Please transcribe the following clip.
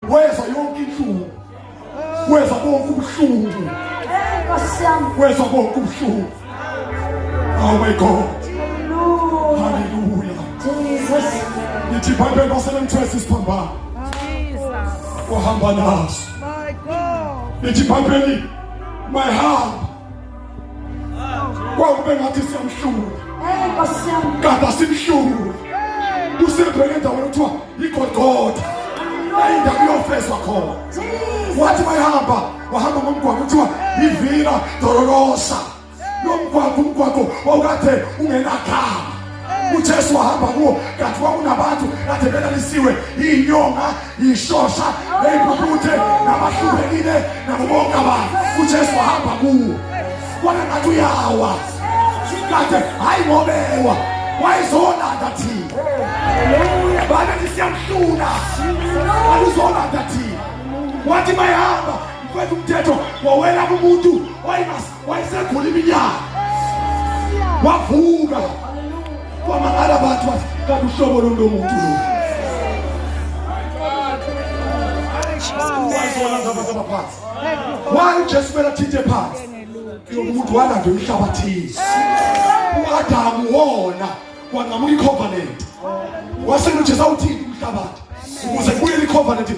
weza yonke inhlungu, weza konke ubuhlungu, weza konke ubuhlungu. Oh my God, hallelujah. Nithi iBhayibheli baselemthwesa isiphambano wahamba naso. Nithi iBhayibheli mayihamba kwakube ngathi siyamhlula kade simhlula. Usebheke endaweni kuthiwa iGolgotha, indawo yofezwa khona. Wathi mayihamba wahamba ngomgwaqo kuthiwa iVilla Dolorosa. Lo mgwaqo wawukade ungenagama. UJesu wahamba kuwo kanti kwakunabantu kade belalisiwe inyonga, ishosha, eyibhubhuthe, nabahlubekile nabo bonke abantu. UJesu wahamba kuwo wona ngathi uyawa kade hayi ngobewa wayizolanda thina. Bathi siyamhlula alizolanda thina. Wathi mayihamba mfethu umthetho wawela kumuntu wayesegula iminyaka wavuka kwamangala abantu bathi kanti uhlobo lo muntu lo wayizolanda abantu abaphansi. Why uJesu kumele athinte phansi yomuntu walanda emhlabathini? uAdamu wona wanqamuka icovenant, waseNotsheza uthini umhlabathi ukuze kubuyele icovenant.